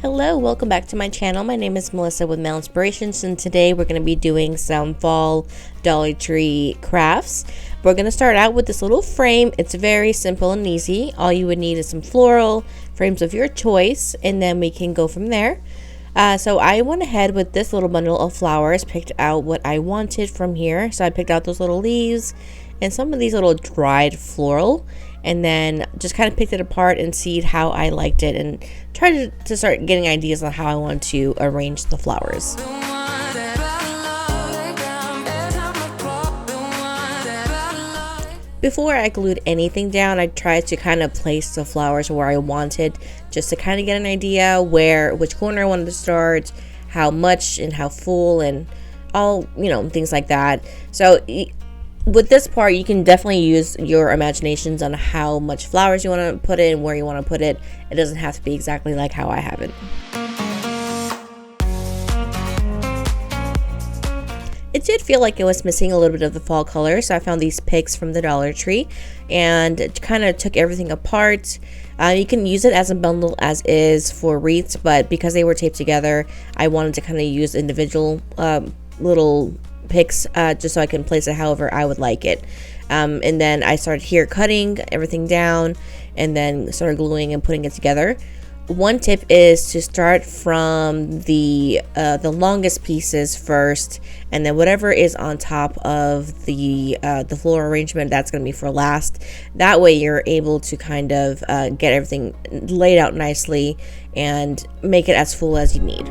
Hello, welcome back to my channel. My name is Melissa with Mel Inspirations, and today we're going to be doing some fall Dollar Tree crafts. We're going to start out with this little frame. It's very simple and easy. All you would need is some floral frames of your choice, and then we can go from there. So I went ahead with this little bundle of flowers, picked out what I wanted from here. So I picked out those little leaves and some of these little dried floral, and then just kind of picked it apart and see how I liked it and tried to start getting ideas on how I want to arrange the flowers. Before I glued anything down, I tried to kind of place the flowers where I wanted, just to kind of get an idea which corner I wanted to start, how much and how full, and all, things like that. So with this part, you can definitely use your imaginations on how much flowers you want to put in, where you want to put it. It doesn't have to be exactly like how I have it. It did feel like it was missing a little bit of the fall color, so I found these picks from the Dollar Tree and kind of took everything apart. You can use it as a bundle as is for wreaths, but because they were taped together, I wanted to kind of use individual little picks just so I can place it however I would like it. And then I started here cutting everything down and then started gluing and putting it together. One tip is to start from the longest pieces first, and then whatever is on top of the floral arrangement, that's going to be for last. That way you're able to kind of get everything laid out nicely and make it as full as you need.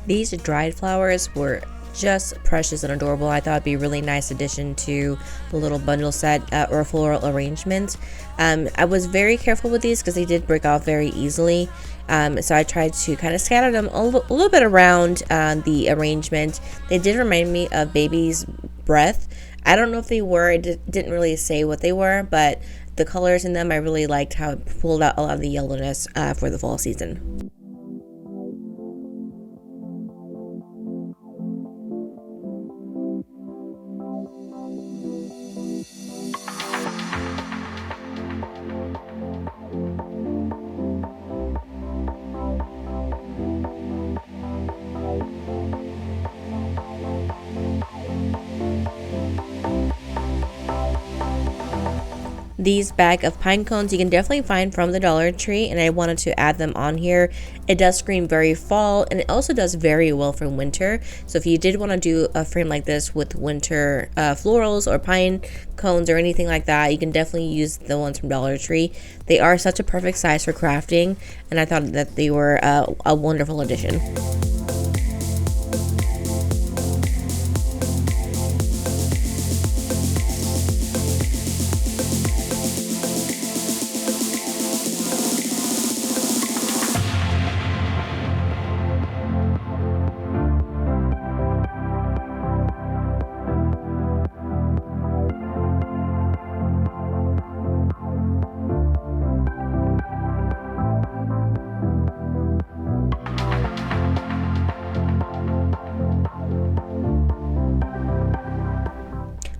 These dried flowers were just precious and adorable. I thought it'd be a really nice addition to the little bundle set or floral arrangement. I was very careful with these because they did break off very easily. So I tried to kind of scatter them a little bit around the arrangement. They did remind me of baby's breath. I don't know if they were, it didn't really say what they were, but the colors in them, I really liked how it pulled out a lot of the yellowness for the fall season. These bag of pine cones you can definitely find from the Dollar Tree, and I wanted to add them on here. It does scream very fall, and it also does very well for winter. So if you did want to do a frame like this with winter florals or pine cones or anything like that, you can definitely use the ones from Dollar Tree. They are such a perfect size for crafting, and I thought that they were a wonderful addition.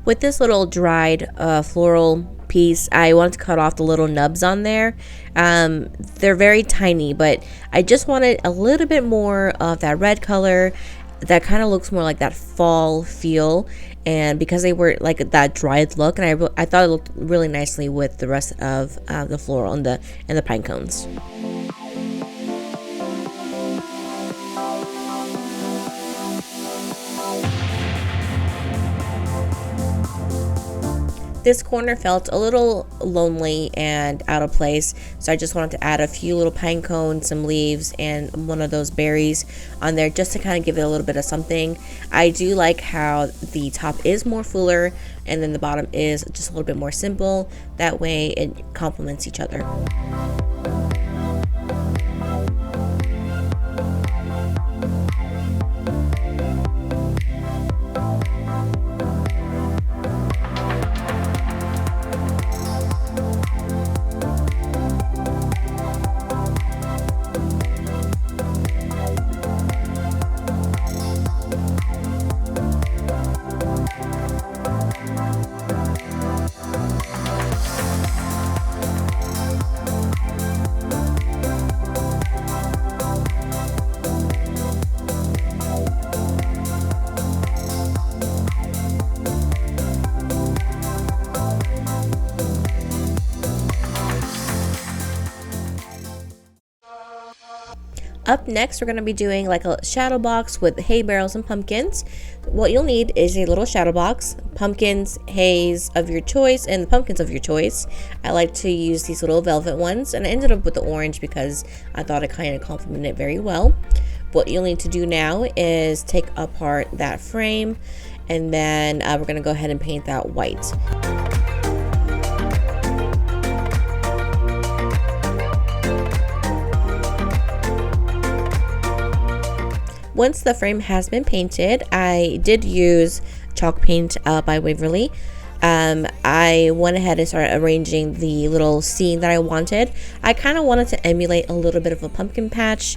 With this little dried floral piece, I wanted to cut off the little nubs on there. They're very tiny, but I just wanted a little bit more of that red color that kind of looks more like that fall feel, and because they were like that dried look, and I thought it looked really nicely with the rest of the floral and the pine cones. This corner felt a little lonely and out of place, so I just wanted to add a few little pine cones, some leaves, and one of those berries on there just to kind of give it a little bit of something. I do like how the top is more fuller and then the bottom is just a little bit more simple. That way it complements each other. Up next, we're going to be doing like a shadow box with hay barrels and pumpkins. What you'll need is a little shadow box, pumpkins, hays of your choice, and the pumpkins of your choice. I like to use these little velvet ones, and I ended up with the orange because I thought it kind of complemented it very well. What you'll need to do now is take apart that frame, and then we're going to go ahead and paint that white. Once the frame has been painted, I did use chalk paint by Waverly. I went ahead and started arranging the little scene that I wanted. I kind of wanted to emulate a little bit of a pumpkin patch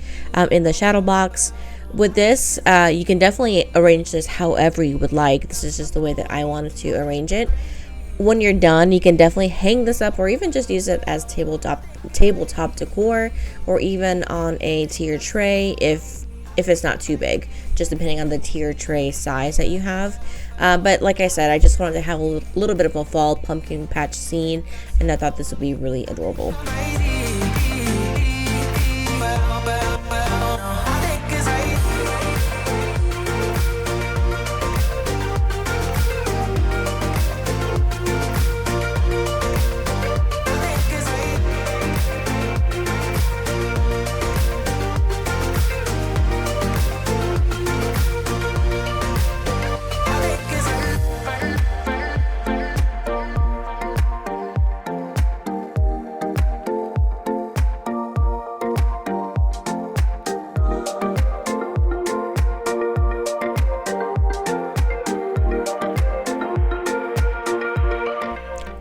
in the shadow box. With this, you can definitely arrange this however you would like. This is just the way that I wanted to arrange it. When you're done, you can definitely hang this up or even just use it as tabletop decor, or even on a tier tray if it's not too big, just depending on the tier tray size that you have. But like I said, I just wanted to have a little bit of a fall pumpkin patch scene, and I thought this would be really adorable.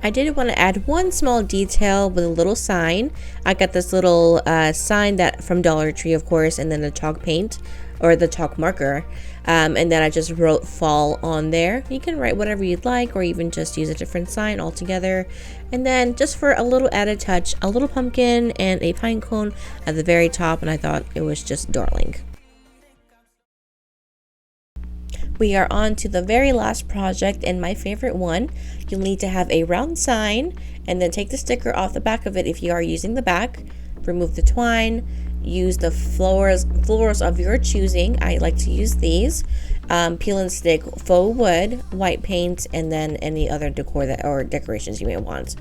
I did want to add one small detail with a little sign. I got this little sign that from Dollar Tree, of course, and then the chalk paint or the chalk marker, and then I just wrote fall on there. You can write whatever you'd like, or even just use a different sign altogether. And then just for a little added touch, a little pumpkin and a pine cone at the very top, and I thought it was just darling. We are on to the very last project and my favorite one. You'll need to have a round sign and then take the sticker off the back of it if you are using the back. Remove the twine. Use the florals of your choosing. I like to use these. Peel and stick faux wood, white paint, and then any other decor or decorations you may want.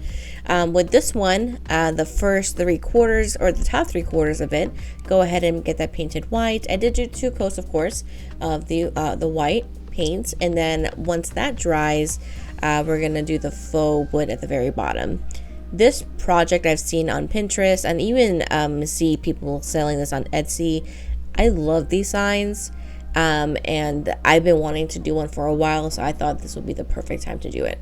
With this one, the first 3/4 or the top 3/4 of it, go ahead and get that painted white. I did do 2 coats, of course, of the white paint, and then once that dries, we're gonna do the faux wood at the very bottom. This project I've seen on Pinterest and even see people selling this on Etsy. I love these signs, and I've been wanting to do one for a while, so I thought this would be the perfect time to do it.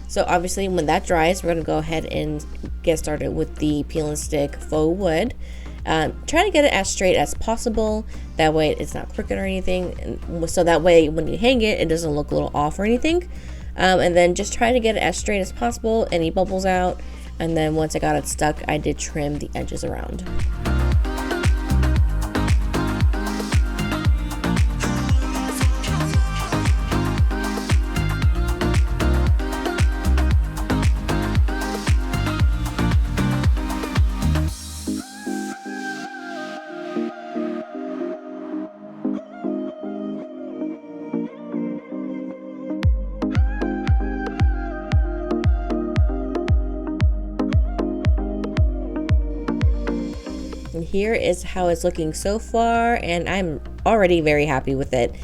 So obviously when that dries, we're going to go ahead and get started with the peel and stick faux wood. Try to get it as straight as possible, that way it's not crooked or anything, and so that way when you hang it, it doesn't look a little off or anything. And then just try to get it as straight as possible, any bubbles out. And then once I got it stuck, I did trim the edges around. here is how it's looking so far, and I'm already very happy with it.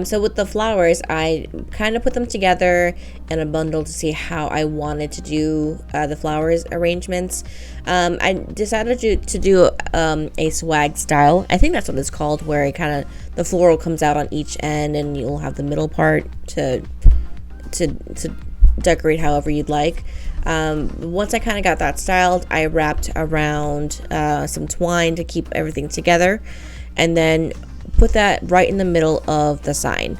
So with the flowers, I kind of put them together in a bundle to see how I wanted to do the flowers arrangements. I decided to do a swag style. I think that's what it's called, where it kind of, the floral comes out on each end and you'll have the middle part to decorate however you'd like. Once I kind of got that styled, I wrapped around some twine to keep everything together, and then put that right in the middle of the sign.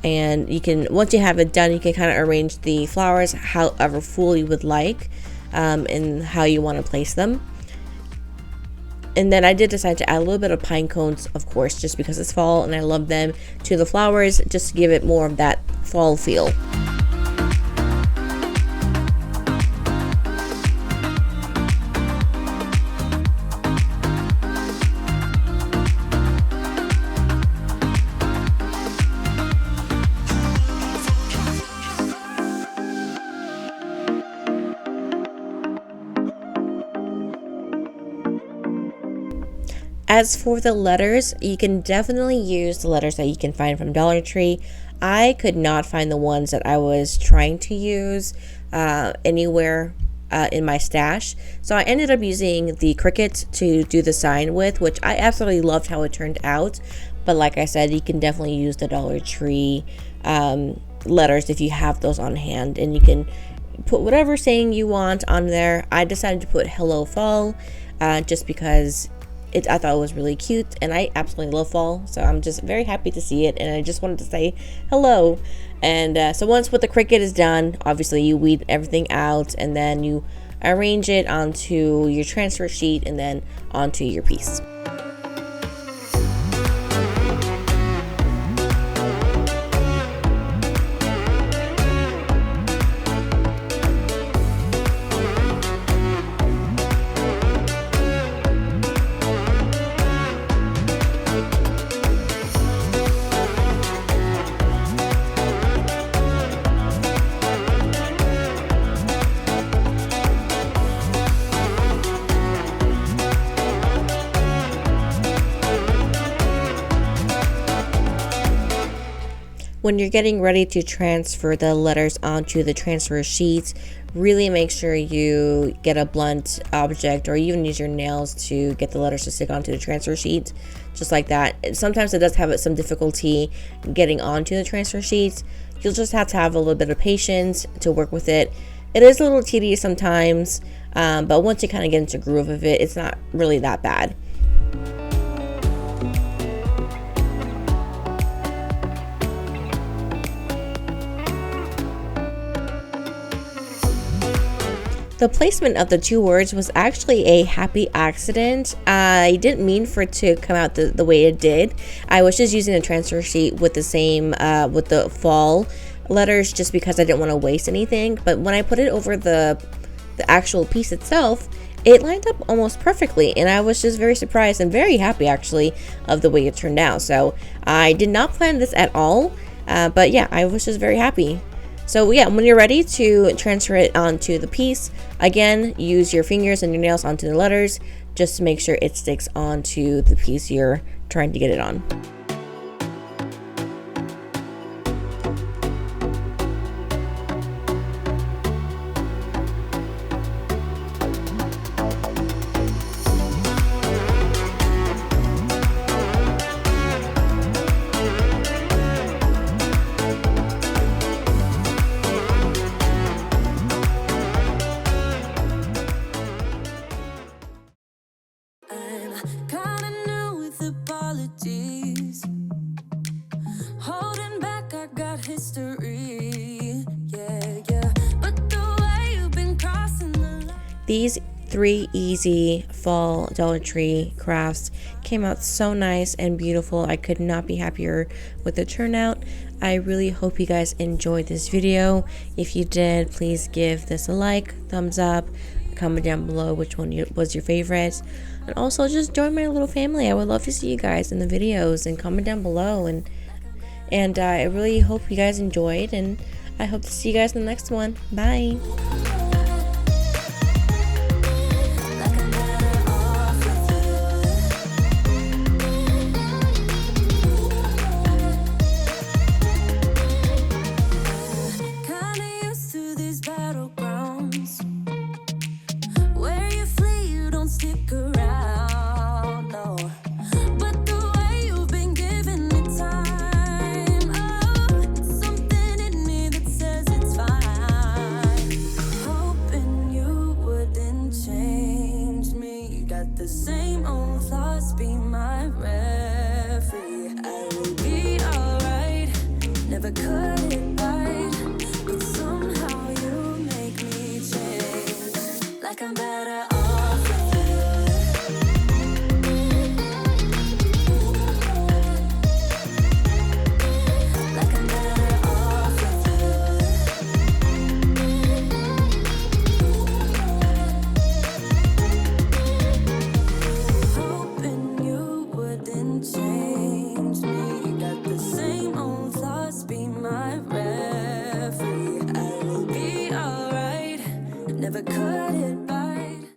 And you can, once you have it done, you can kind of arrange the flowers however full you would like, and how you want to place them. And then I did decide to add a little bit of pine cones, of course, just because it's fall and I love them, to the flowers, just to give it more of that fall feel. As for the letters, you can definitely use the letters that you can find from Dollar Tree. I could not find the ones that I was trying to use anywhere in my stash. So I ended up using the Cricut to do the sign with, which I absolutely loved how it turned out. But like I said, you can definitely use the Dollar Tree letters if you have those on hand. And you can put whatever saying you want on there. I decided to put Hello Fall just because I thought it was really cute, and I absolutely love fall, so I'm just very happy to see it, and I just wanted to say hello. And so once with the Cricut is done, obviously you weed everything out, and then you arrange it onto your transfer sheet and then onto your piece. When you're getting ready to transfer the letters onto the transfer sheets, really make sure you get a blunt object or even use your nails to get the letters to stick onto the transfer sheet, just like that. Sometimes it does have some difficulty getting onto the transfer sheets. You'll just have to have a little bit of patience to work with it. It is a little tedious sometimes, but once you kind of get into the groove of it, it's not really that bad. The placement of the two words was actually a happy accident. I didn't mean for it to come out the way it did. I was just using a transfer sheet with the same, with the fall letters, just because I didn't want to waste anything. But when I put it over the actual piece itself, it lined up almost perfectly. And I was just very surprised and very happy, actually, of the way it turned out. So I did not plan this at all. But yeah, I was just very happy. So yeah, when you're ready to transfer it onto the piece, again, use your fingers and your nails onto the letters just to make sure it sticks onto the piece you're trying to get it on. These 3 easy fall Dollar Tree crafts came out so nice and beautiful. I could not be happier with the turnout. I really hope you guys enjoyed this video. If you did, please give this a like, thumbs up, comment down below which one was your favorite, and also just join my little family. I would love to see you guys in the videos, and comment down below, and I really hope you guys enjoyed, and I hope to see you guys in the next one. Bye.